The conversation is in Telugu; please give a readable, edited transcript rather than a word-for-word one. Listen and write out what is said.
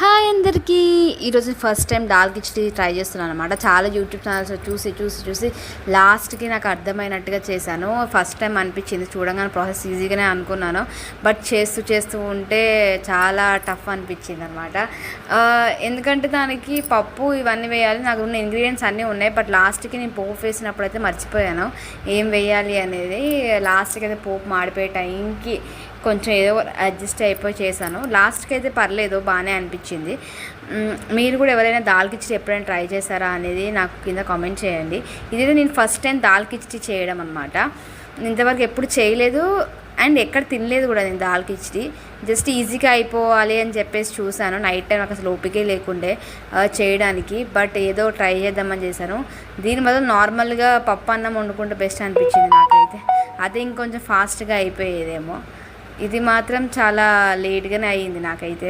హాయ్ అందరికీ. ఈరోజు first time dal khichdi try చేస్తున్నాను అనమాట. చాలా యూట్యూబ్ ఛానల్స్ చూసి లాస్ట్కి నాకు అర్థమైనట్టుగా చేశాను. ఫస్ట్ టైం అనిపించింది, చూడగానే ప్రాసెస్ ఈజీగానే అనుకున్నాను, బట్ చేస్తూ ఉంటే చాలా టఫ్ అనిపించింది అనమాట. ఎందుకంటే దానికి పప్పు ఇవన్నీ వేయాలి, నాకు ఉన్న ఇంగ్రీడియంట్స్ అన్నీ ఉన్నాయి, బట్ లాస్ట్కి నేను పోపు వేసినప్పుడు అయితే మర్చిపోయాను ఏం వేయాలి అనేది. లాస్ట్కి అయితే పోపు మాడిపోయే టైంకి కొంచెం ఏదో అడ్జస్ట్ అయిపోయి చేశాను. లాస్ట్కి అయితే పర్లేదు, బాగానే అనిపించింది. మీరు కూడా ఎవరైనా దాల్ కిచిడి ఎప్పుడైనా ట్రై చేశారా అనేది నాకు కింద కామెంట్ చేయండి. ఇదైతే నేను ఫస్ట్ టైం దాల్ కిచిడి చేయడం అనమాట. ఇంతవరకు ఎప్పుడు చేయలేదు అండ్ ఎక్కడ తినలేదు కూడా నేను దాల్ కిచిడి. జస్ట్ ఈజీగా అయిపోవాలి అని చెప్పేసి చూశాను. నైట్ టైం నాకు అసలు ఓపికే లేకుండే చేయడానికి, బట్ ఏదో ట్రై చేద్దామని చేశాను. దీని బదులు నార్మల్గా పప్పు అన్నం వండుకుంటే బెస్ట్ అనిపించింది నాకైతే. అదే ఇంకొంచెం ఫాస్ట్గా అయిపోయేదేమో. ఇది మాత్రం చాలా లేట్గానే అయ్యింది నాకైతే.